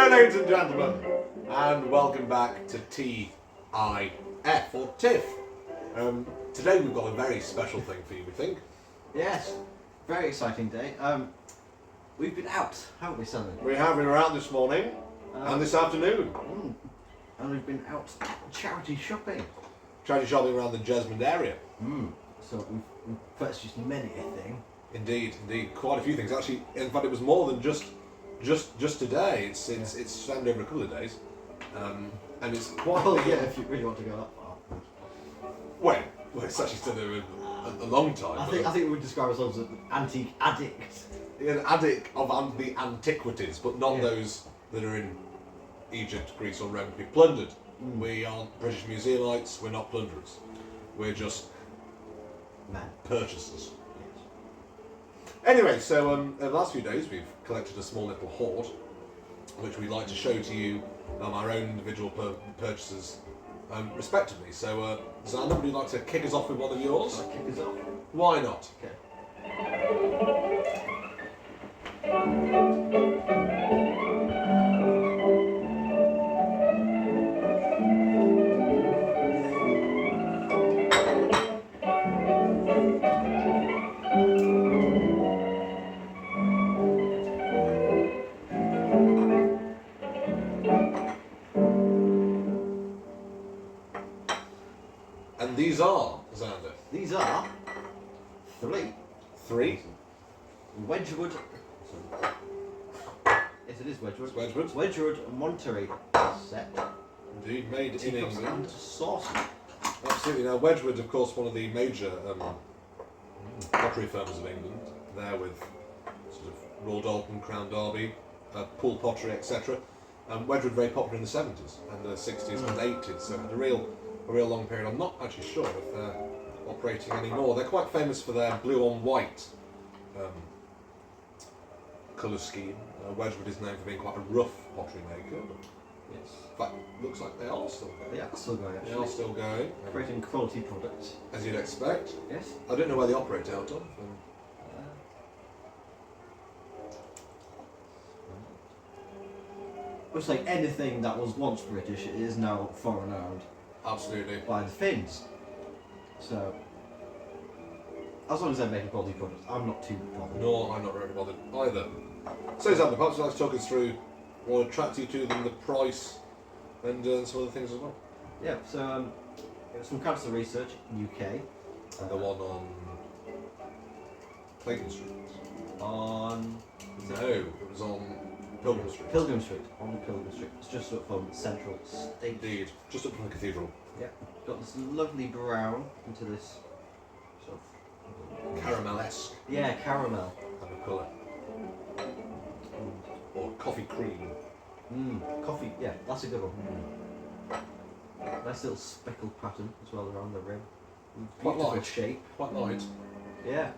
Hello, ladies and gentlemen, and welcome back to TiF, or TiF. Today we've got a very special thing for you, we think. Yes, very exciting day. We've been out, haven't we, Sunny? We were out this morning and this afternoon. And we've been out charity shopping. Charity shopping around the Jesmond area. So we've purchased many a thing. Indeed, quite a few things. Actually, in fact, it was more than just today. It's spanned over a couple of days, and it's quite. Well, yeah, if you really want to go that far. Well, it's actually still a long time. I think we would describe ourselves as antique addicts. An addict of the antiquities, but not those that are in Egypt, Greece, or Rome to be plundered. We aren't British Museumites. We're not plunderers. We're just purchasers. Anyway, so over the last few days we've collected a small little hoard, which we'd like to show to you our own individual purchases, respectively. So, Xander, would you like to kick us off with one of yours? Shall I kick us off? Why not? Okay. And these are, Xander? These are three Wedgwood. Yes, it is Wedgwood. It's Wedgwood. Wedgwood Monterey set. Indeed, made in Teacups England. and sauce. Absolutely. Now, Wedgwood, of course, one of the major pottery firms of England. There with sort of Royal Dalton, Crown Derby, Poole Pottery, etc. Wedgwood very popular in the 70s and the 60s and 80s, so had a real long period. I'm not actually sure if they're operating anymore. They're quite famous for their blue on white colour scheme. Wedgwood is known for being quite a rough pottery maker. Yes. In fact, looks like they are still going. They are still going, actually. They are still going. Creating quality products. As you'd expect. Yes. I don't know where they operate out of. Looks like anything that was once British is now foreign owned. Absolutely. By the Finns. So, as long as they're making quality products, I'm not too bothered. No, I'm not really bothered either. So, Xander, perhaps you'd like to talk us through what attracts you to them, the price, and some other things as well. Yeah, so it was from Cancer Research, UK. And the one on Clayton Street. On... No, it was on Pilgrim Street. Pilgrim Street, on the Pilgrim Street. It's just up from Central Station. Indeed, just up from the cathedral. Yeah, got this lovely brown into this sort of... Caramel-esque. Yeah, caramel. Kind of colour. Or coffee cream. Coffee, yeah, that's a good one. Nice little speckled pattern as well around the rim. Quite Beautiful light. shape. Quite light. Yeah,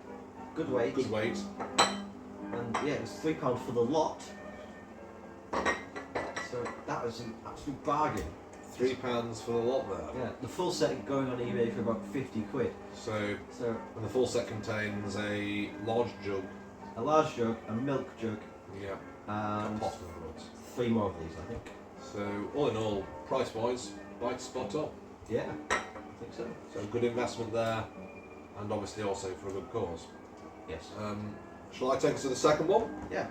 good weight. Good weight. And yeah, it was £3 for the lot. So that was an absolute bargain. £3 for the lot there. Yeah, the full set going on eBay for about 50 quid. So, and the full set contains a large jug. A large jug, a milk jug. Yeah. And a pot of fruits. 3 more of these, I think. So, all in all, price-wise, right spot on. Yeah, I think so. So, good investment there, and obviously also for a good cause. Yes. Shall I take us to the second one? Yeah.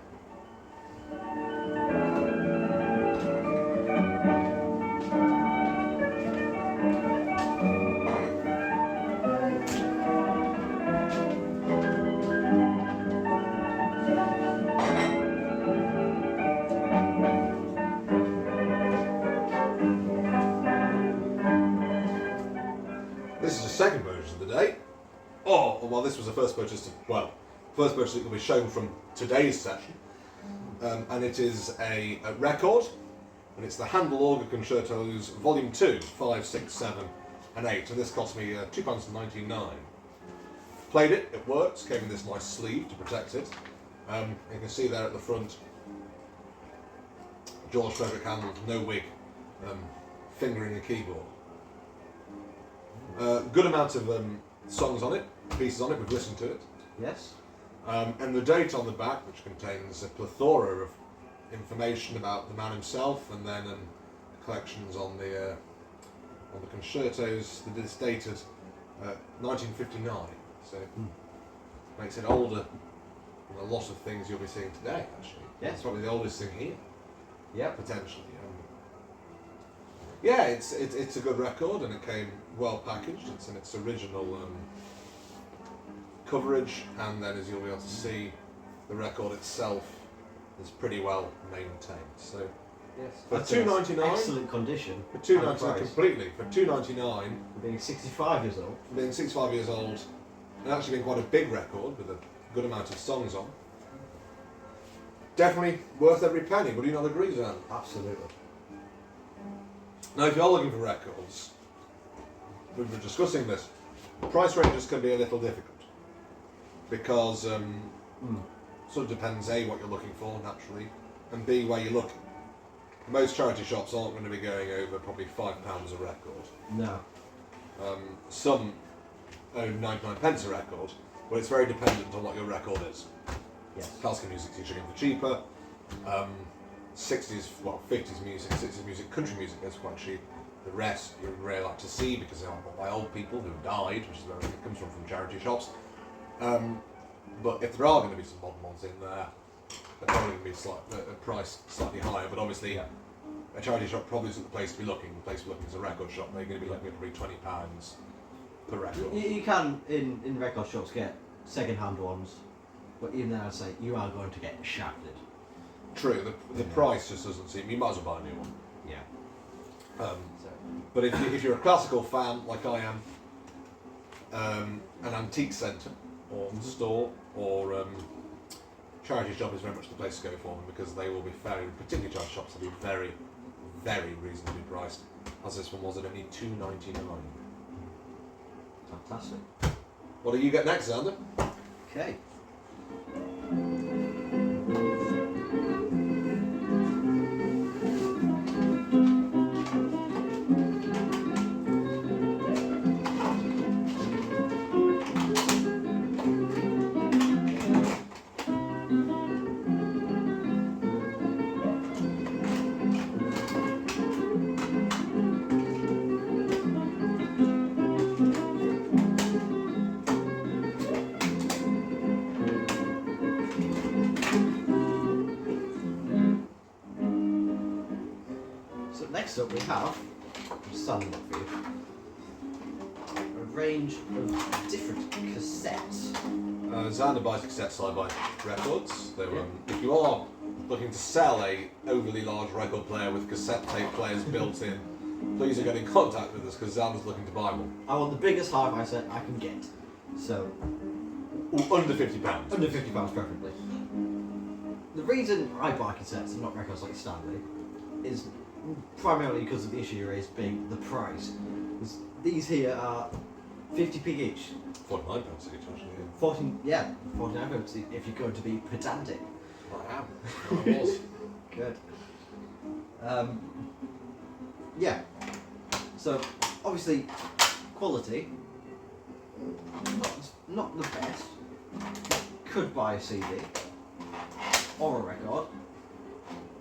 This is the second purchase of the day. Oh, well, this was the first purchase. First purchase that will be shown from today's session, and it is a record, and it's the Handel Organ Concertos Volume 2, 5, 6, 7, and 8, and this cost me £2.99. Played it, it works, came in this nice sleeve to protect it. You can see there at the front, George Frederick Handel, no wig, fingering a keyboard. Good amount of songs on it, pieces on it, we've listened to it. Yes. And the date on the back, which contains a plethora of information about the man himself, and then collections on the concertos that is dated 1959. So makes it older than a lot of things you'll be seeing today. Actually, Yeah. It's probably the oldest thing here. Yeah. Potentially. Yeah, it's a good record, and it came well packaged. It's in its original coverage, and then as you'll be able to see, the record itself is pretty well maintained. So Yes. for That's in $2.99, excellent condition. for $2.99 and price. completely, for $2.99, Being 65 years old. being 65 years old, and actually being quite a big record with a good amount of songs on. Definitely worth every penny. Would you not agree, Zan? Absolutely. Now, if you're looking for records, we were discussing this, price ranges can be a little difficult because sort of depends A, what you're looking for naturally, and B, where you look. Most charity shops aren't going to be going over probably £5 a record. No. Some own 99 pence a record, but it's very dependent on what your record is. Yes. Classical music's usually going for cheaper. 60s, well, 50s music, 60s music, country music is quite cheap. The rest you would really like to see because they are bought by old people who died, which is where it comes from charity shops. But if there are going to be some modern ones in there, they're probably going to be a price slightly higher. But obviously, a charity shop probably isn't the place to be looking. The place to be looking is a record shop. They're going to be looking at probably £20 per record. You can, in record shops, get second-hand ones, but even then I'd say you are going to get shafted. True, the price just doesn't seem. You might as well buy a new one. Yeah. But if you're a classical fan like I am, an antique centre or store or charity shop is very much the place to go for them because they will be particularly charity shops will be very, very reasonably priced. As this one was at only $2.99. Fantastic. What do you get next, Xander? Okay. Next up we have, I'm standing up for you, a range of different cassettes. Xander buys cassettes, I buy records. So, if you are looking to sell a overly large record player with cassette tape players built in, please do get in contact with us because Xander's looking to buy one. I want the biggest hi-fi set I can get. So, Under £50. under £50 preferably. The reason I buy cassettes and not records like Stanley is primarily because of the issue you raised being the price. These here are 50p each. £49 each, actually. 49 pence if you're going to be pedantic. I am. I was. Good. Yeah. So obviously, quality not the best. Could buy a CD or a record,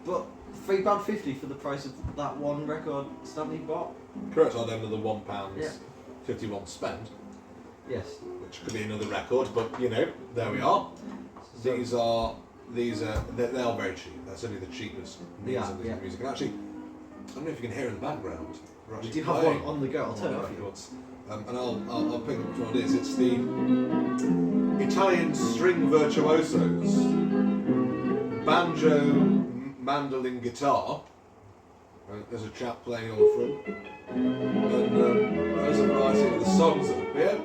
but £3.50 for the price of that one record Stanley bought. Correct, I'd have another £1 Yeah. 51 spent, Yes. which could be another record, but you know, there we are. So, These are they are very cheap. That's only the cheapest They are, music. yeah. Music. And actually, I don't know if you can hear in the background. We're we actually do have playing one on the go. I'll turn it one off of for the you. records. And I'll pick up which one it is. It's the Italian string virtuosos, banjo, mandolin, guitar. There's a chap playing on the front, and there's a variety of the songs that appear.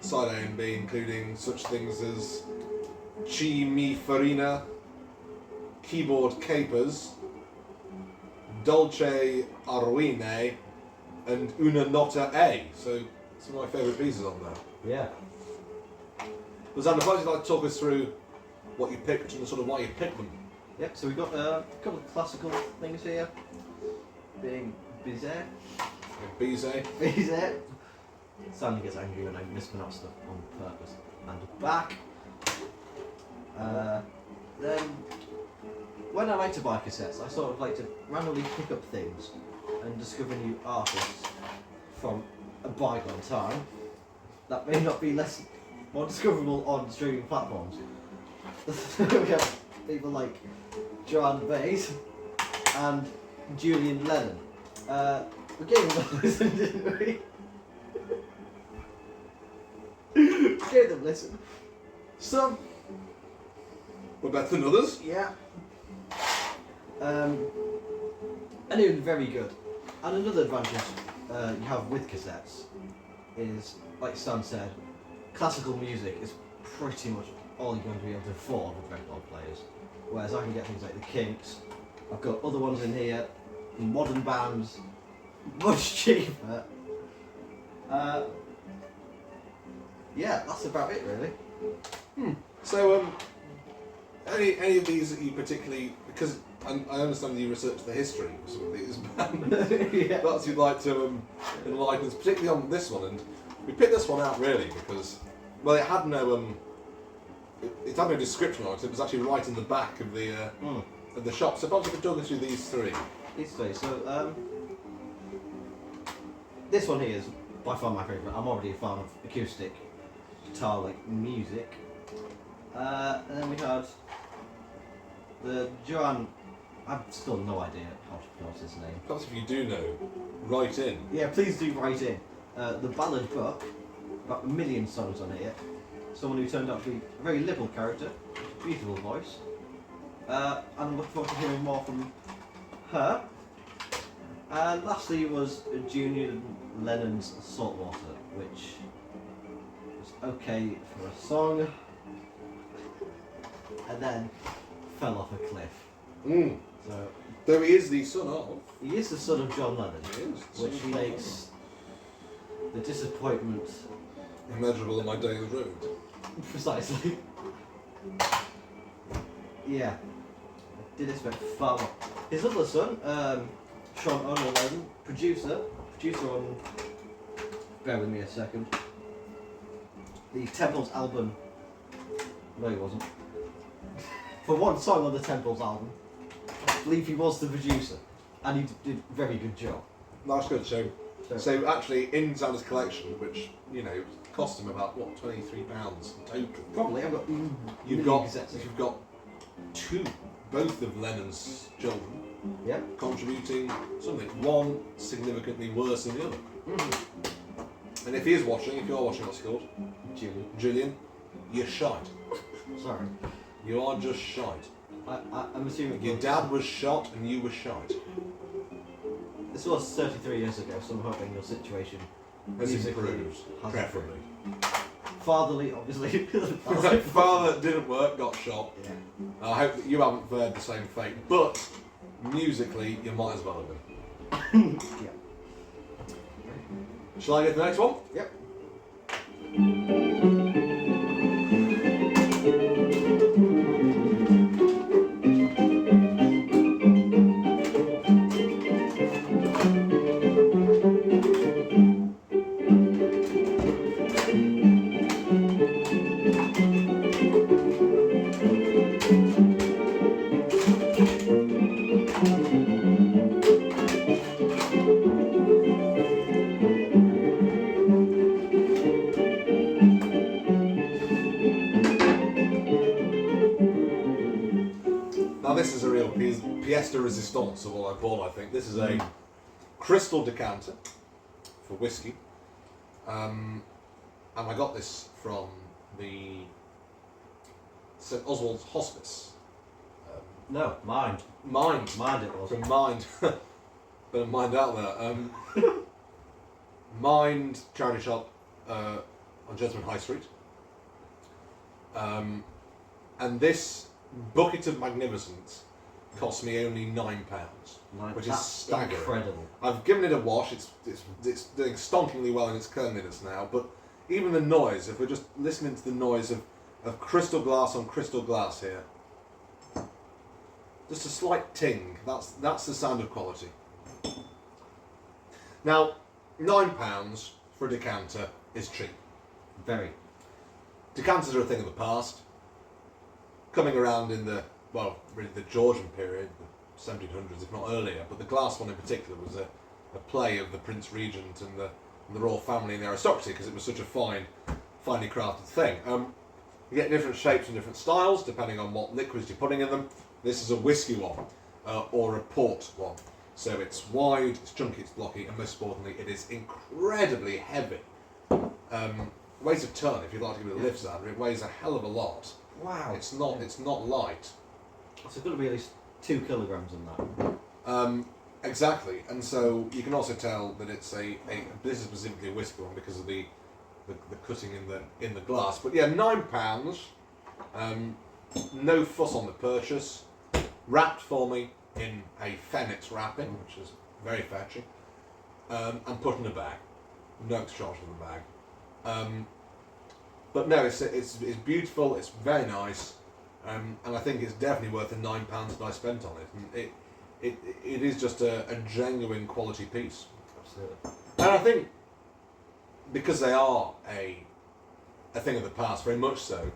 Side A and B, including such things as Chi Mi Farina, Keyboard Capers, Dolce Arruine, and Una Nota A. So some of my favourite pieces on there. Yeah. But Xander, why don't you like to talk us through what you picked and sort of why you picked them? Yep. So we've got a couple of classical things here, being Bizet. Bizet. Stanley gets angry when I mispronounce stuff on purpose. And back. Then when I like to buy cassettes, I sort of like to randomly pick up things and discover new artists from a bygone time that may not be more discoverable on streaming platforms. We have people like Joan Baez and Julian Lennon. We gave them a listen, didn't we? We gave them a listen. Some, We're better than others. yeah. And it was very good. And another advantage you have with cassettes is, like Stan said, classical music is pretty much all you're going to be able to afford with record players. Whereas I can get things like the Kinks. I've got other ones in here, modern bands, much cheaper. Yeah, that's about it really. So, any of these that you particularly, because I understand you researched the history of some of these bands, Yeah. perhaps you'd like to enlighten us, particularly on this one. And we picked this one out really because, well, it had no it had no description on it. It was actually right in the back of the shop. So perhaps you could talk us through these three. These three. So this one here is by far my favourite. I'm already a fan of acoustic guitar-like music. And then we had the Joan. I've still no idea how to pronounce his name. Perhaps if you do know, write in. Yeah, please do write in. The Ballad Book, about 1 million songs on here. Someone who turned out to be a very liberal character, beautiful voice. And I'm looking forward to hearing more from her. And lastly was Julian Lennon's Saltwater, which was okay for a song, and then fell off a cliff. So Though he is the son of. he is the son of John Lennon, He is the son which of John makes the disappointment immeasurable in my daily road. precisely. Yeah, I did expect far more. His other son, Sean Lennon, producer on. Bear with me a second. The Temples album. No, he wasn't. For one song on the Temples album, I believe he was the producer, and he did a very good job. That's good. So actually, in Xander's collection, which cost him about what £23 total. Probably I've got. You've got two, both of Lennon's children, Yeah. contributing something. One significantly worse than the other. And if you're watching what's it called? Julian, you're shite. Sorry. You are just shite. I'm assuming Your dad was shot and you were shite. This was 33 years ago, so I'm hoping your situation Has musically improved, has preferably. fatherly, obviously. Father didn't work, got shot. Yeah. I hope that you haven't fared the same fate, but musically, you might as well have been. Yeah. Shall I get the next one? Yep. Now this is a real pièce de résistance of what I bought, I think. This is a crystal decanter for whiskey. And I got this from the St Oswald's Hospice. No, mind. Mind. Mind it was. From Mind. Bit of Mind out there. Mind charity shop on Gentleman High Street. And this bucket of magnificence cost me only £9, which is staggering. Incredible. I've given it a wash. It's doing stonkingly well in its cleanliness now. But even the noise, if we're just listening to the noise of crystal glass on crystal glass here, just a slight ting. That's the sound of quality. Now, £9 for a decanter is cheap. Very. Decanters are a thing of the past. Coming around in the well, really the Georgian period, the 1700s, if not earlier. But the glass one in particular was a play of the Prince Regent and the royal family and the aristocracy, because it was such a finely crafted thing. You get different shapes and different styles depending on what liquids you're putting in them. This is a whiskey one, or a port one. So it's wide, it's chunky, it's blocky, and most importantly, it is incredibly heavy. Weighs a ton. If you'd like to give it a lift, Xander, it weighs a hell of a lot. Wow. It's not light. So it's going to be at least 2 kilograms in that. Exactly, and so you can also tell that it's this is specifically a whiskey one because of the cutting in the glass. But yeah, £9. No fuss on the purchase. Wrapped for me in a Phoenix wrapping, which is very fetching, and put in a bag. No extra charge for the bag. But no, it's beautiful. It's very nice, and I think it's definitely worth the £9 that I spent on it. And it is just a genuine quality piece. Absolutely. And I think because they are a thing of the past, very much so,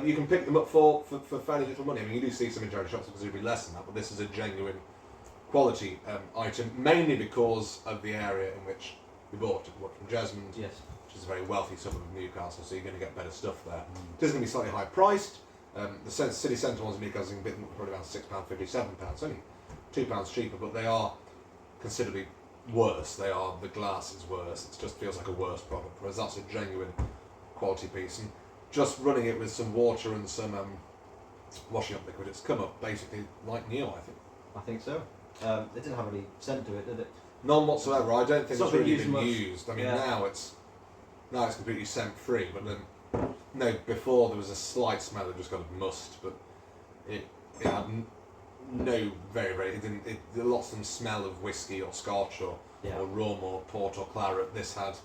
you can pick them up for fairly little money. I mean, you do see some in charity shops because it'd be less than that, but this is a genuine quality item, mainly because of the area in which we bought it. We bought it from Jesmond, Yes. which is a very wealthy suburb of Newcastle, so you're going to get better stuff there. It is going to be slightly high priced. The city centre ones in Newcastle can be probably around £6.50, £7, only £2 cheaper, but they are considerably worse. The glass is worse. It just feels like a worse product, whereas that's a genuine quality piece. And just running it with some water and some washing up liquid, it's come up basically like new, I think. I think so. It didn't have any scent to it, did it? None whatsoever. I don't think it's really been much. used. I mean, Yeah. now it's completely scent free. But then, no, before there was a slight smell of just kind of must, but it had no it didn't. Lots of them smell of whiskey or scotch or rum or port or claret. This had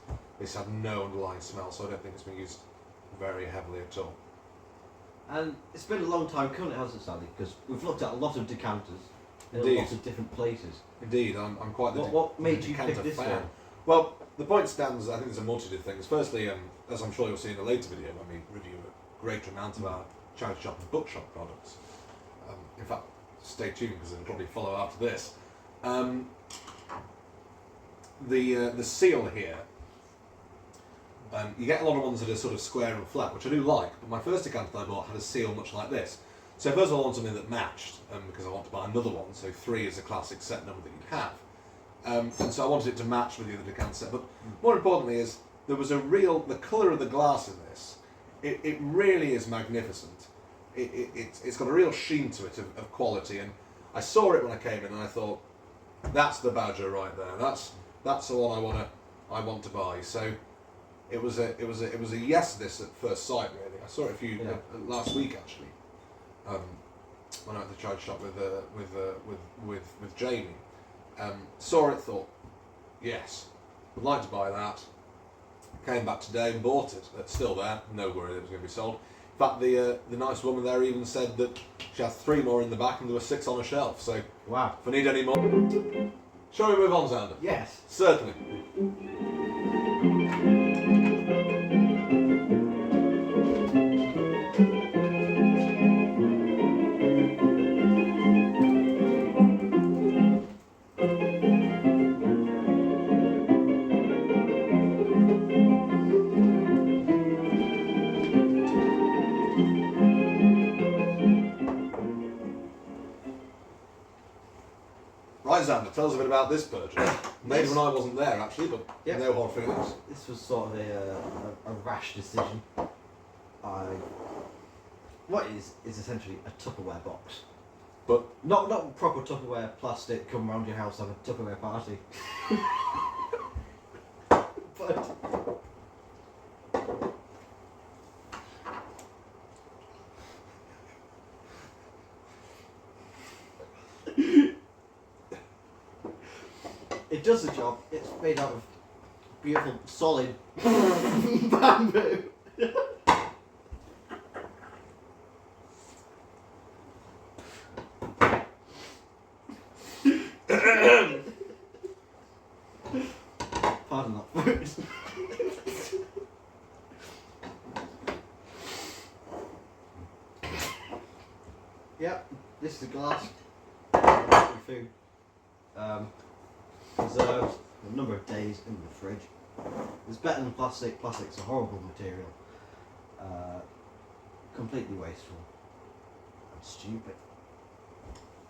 no underlying smell, so I don't think it's been used very heavily at all. And it's been a long time coming, hasn't it, Sally? Because we've looked at a lot of decanters in Indeed. a lot of different places. Indeed, I'm quite the What made you decanter pick this fan. one? Well, the point stands. I think there's a multitude of things. Firstly, as I'm sure you'll see in a later video when we review a great amount of our charity shop and bookshop products. In fact, stay tuned because it'll probably follow after this. The seal here. You get a lot of ones that are sort of square and flat, which I do like, but my first decanter that I bought had a seal much like this. So first of all I want something that matched, because I want to buy another one, so 3 is a classic set number that you'd have. And so I wanted it to match with the other decanter set, but more importantly is, there was the colour of the glass in this, it really is magnificent. It's got a real sheen to it of quality, and I saw it when I came in and I thought, that's the badger right there, that's the one I want to buy. So it was a yes this at first sight, really. I saw it last week actually, when I went to the charity shop with Jamie. Saw it, thought yes, would like to buy that. Came back today and bought it. It's still there, no worry that it was going to be sold. In fact, the nice woman there even said that she has 3 more in the back and there were 6 on a shelf. So Wow. if I need any more, shall we move on, Xander? Yes. Certainly. Right, Xander, tell us a bit about this purchase. Made when I wasn't there, actually, but no hard feelings. This was sort of a rash decision. What is essentially a Tupperware box. But Not proper Tupperware plastic, come round your house, have a Tupperware party. But it does the job. It's made out of beautiful, solid bamboo. Pardon that food. Yep, this is glass. Food. Preserved a number of days in the fridge. It's better than plastic. Plastic's a horrible material. Completely wasteful. And stupid.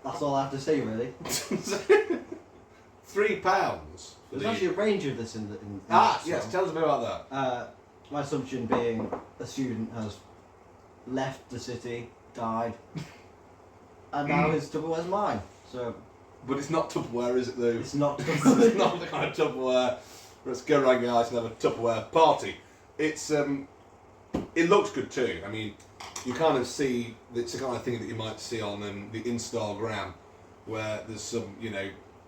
That's all I have to say, really. £3. There's actually a range of this in the. Yes, tell us a bit about that. My assumption being a student has left the city, died, and now his Tupperware's mine. So. But it's not Tupperware, is it, though? It's not Tupperware. It's not the kind of Tupperware. Let's go around guys and have a Tupperware party. It's it looks good too. I mean, you kind of see it's the kind of thing that you might see on the Instagram, where there's some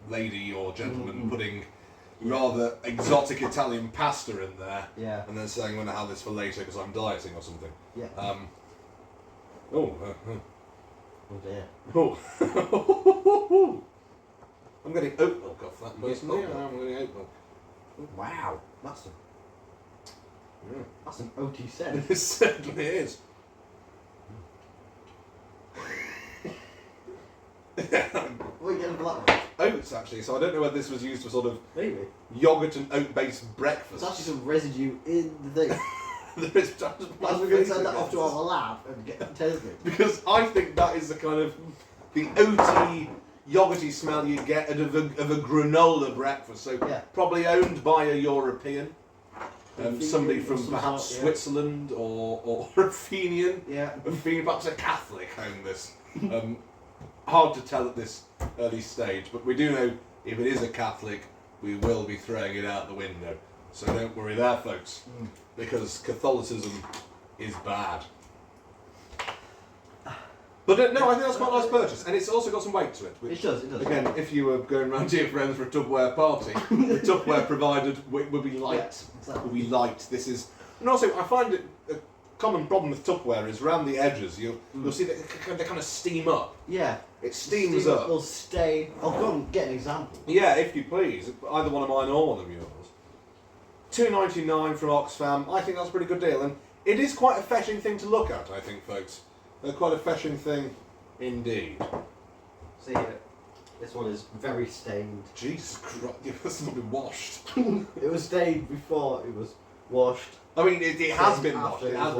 lady or gentleman putting rather exotic Italian pasta in there, and then saying, "I'm going to have this for later because I'm dieting" or something. Yeah. Oh dear. Oh. I'm getting oat milk off that person. Yeah, I'm getting oat milk. Wow, that's an OT scent. It certainly is. What are you getting for that one? Oats, actually, so I don't know whether this was used for sort of Maybe. yogurt and oat-based breakfast. There's actually some residue in the thing. There is. We're going to send that off to our lab and get it tested. Because I think that is the kind of the oaty, yogurty smell you get out of a granola breakfast. So probably owned by a European. Somebody from perhaps Switzerland or a Fenian. Yeah. A Fenian, perhaps a Catholic owned this. Hard to tell at this early stage, but we do know if it is a Catholic, we will be throwing it out the window. So don't worry there, folks, because Catholicism is bad. But no, I think that's quite a nice purchase, and it's also got some weight to it. Which, it does. Again, if you were going round to your friends for a Tupperware party, the Tupperware provided would be light. Yeah, exactly. Would be light. This is, and also I find it a common problem with Tupperware is around the edges. You'll see that they kind of steam up. Yeah. It steams up. Will stay. I'll go and get an example. Yeah, if you please, either one of mine or one of yours. £2.99 from Oxfam. I think that's a pretty good deal, and it is quite a fetching thing to look at. I think, folks. Quite a fetching thing indeed. See here, this one is very stained. Jesus Christ, this has not been washed. It was stained before it was washed. I mean, it has been washed. It has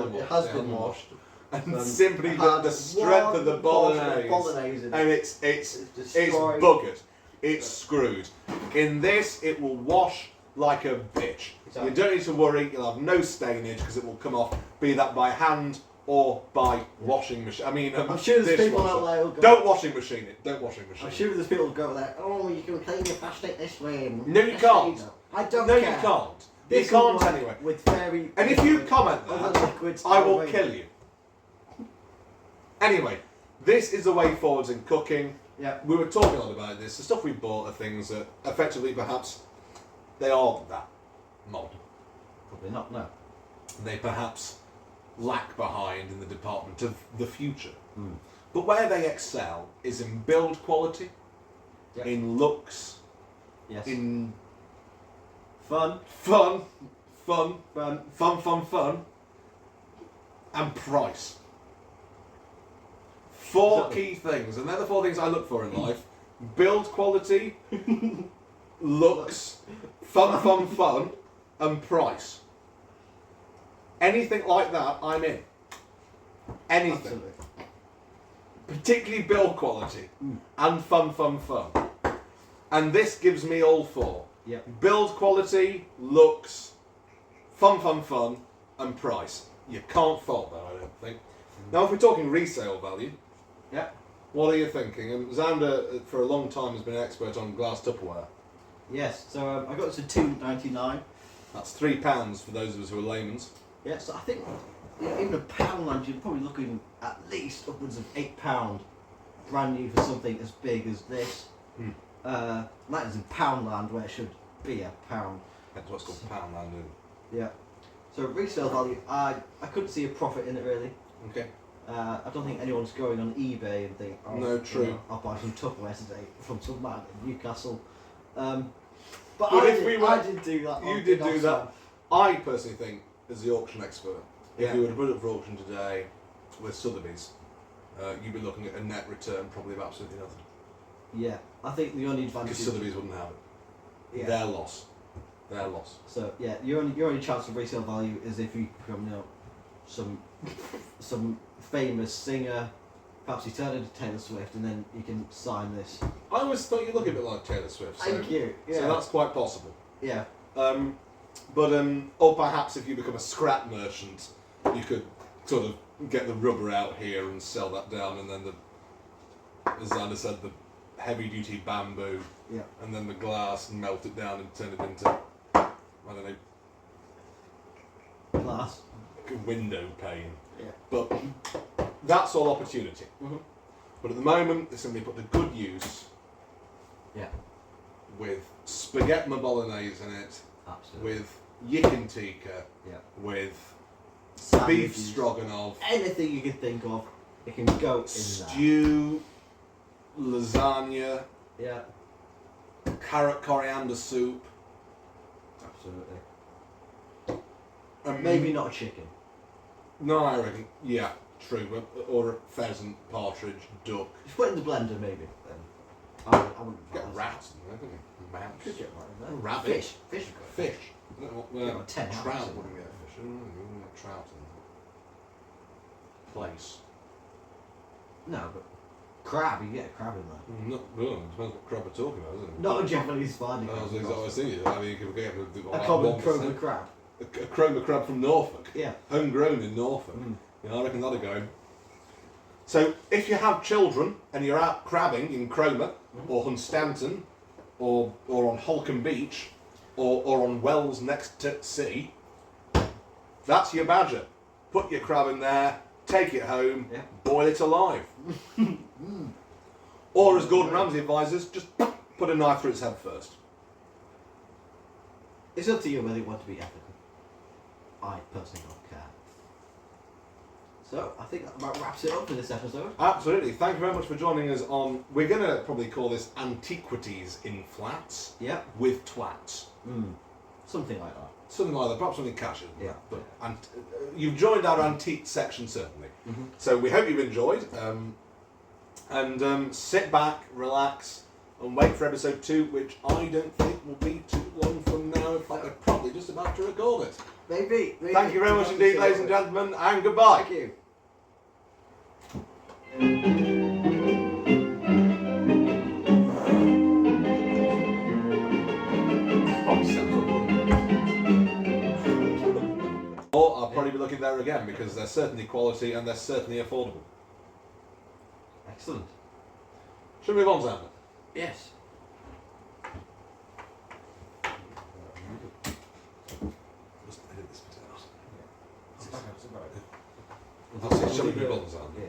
been washed. And simply the strength of the bolognese, and it's buggered. It's screwed. In this, it will wash like a bitch. Exactly. You don't need to worry. You'll have no stainage because it will come off, be that by hand or by washing machine. I mean, I'm sure there's people out there who go... Don't washing machine it. Don't washing machine it. I'm sure there's people who go there, oh, you can clean your plastic this way. No, you can't. I don't care. care. You can't. This you can't anyway. With very... And if you comment that, I will kill you. Anyway, this is the way forwards in cooking. Yeah. We were talking a lot about this. The stuff we bought are things that effectively perhaps they aren't that modern. Probably not, no. They perhaps lack behind in the department of the future. But where they excel is in build quality, in looks, in fun, and price. Four key things, and they're the four things I look for in life: build quality, looks, fun, and price. Anything like that, I'm in. Anything. Absolutely. Particularly build quality and fun. And this gives me all four. Yep. Build quality, looks, fun, and price. You can't fault that, I don't think. Now, if we're talking resale value, what are you thinking? And Xander, for a long time, has been an expert on glass Tupperware. Yes, so I got this for £2.99. That's £3 for those of us who are laymen's. Yeah, so I think even a Poundland, you're probably looking at least upwards of £8 brand new for something as big as this. That is in Poundland, where it should be a pound. That's what's called Poundland. Yeah. So resale value, I couldn't see a profit in it really. Okay. I don't think anyone's going on eBay and think, oh, no, true. You know, I'll buy some Tupperware today from some man in Newcastle. But I did do that. You did do that. I personally think, as the auction expert, if you were to put it for auction today with Sotheby's, you'd be looking at a net return probably of absolutely nothing. Yeah, I think the only advantage. Because Sotheby's wouldn't have it. Yeah. Their loss. Their loss. So yeah, your only chance of resale value is if you become, you know, some famous singer. Perhaps you turn into Taylor Swift, and then you can sign this. I always thought you looked a bit like Taylor Swift. So, Thank you. Yeah. So that's quite possible. Yeah. Or perhaps if you become a scrap merchant, you could sort of get the rubber out here and sell that down, and then as Xander said, the heavy-duty bamboo, Yeah. and then the glass, and melt it down and turn it into, I don't know, Glass. window pane. Yeah. But that's all opportunity. Mhm. But at the moment, it's going to be put to good use Yeah. with spaghetti bolognese in it, Absolutely. with yikin tikka, Yeah. with Sandwiches. beef stroganoff, Anything you can think of, it can go in stew, lasagna, there. Yeah. carrot coriander soup, Absolutely. and Maybe not a chicken. No, I reckon. Yeah, true. Or a pheasant, partridge, duck. Just put it in the blender, maybe. Then. I wouldn't Get advise rats in there, couldn't you? Mouse. Could get right in there. Rabbit. Fish. Fish. Are good. Fish. No, Get about 10 trout hours in wouldn't there. get fish. You wouldn't get trout in place. No, but crab. You get a crab in there. Not good. Depends what crab we're talking about, isn't it? Not a Japanese finding. I was exactly what I was thinking. I mean, you could get A common chroma crab. A chroma crab from Norfolk. Yeah. Homegrown in Norfolk. Mm. You know, I reckon that'll go in. So, if you have children and you're out crabbing in Cromer or Hunstanton or on Holcombe Beach or on Wells next to sea, that's your badger. Put your crab in there, take it home, Yeah. boil it alive. Or, as Gordon Ramsay advises, just put a knife through its head first. It's up to you whether you want to be ethical. I personally don't care. So, I think that about wraps it up for this episode. Absolutely. Thank you very much for joining us on. We're going to probably call this Antiquities in Flats Yeah. with Twats. Something like that. Something like that, perhaps something cashier. Yeah. But you've joined our antique section, certainly. So we hope you've enjoyed. And sit back, relax, and wait for episode 2, which I don't think will be too long from now. In fact, we're probably just about to record it. Maybe. Thank you very much indeed, ladies and gentlemen, and goodbye. Thank you. Or I'll probably be looking there again because they're certainly quality and they're certainly affordable. Excellent. Should we move on, Sam? Yes. Just edit this bit out. It's about That's it. Shall we move on, Sam? Yeah.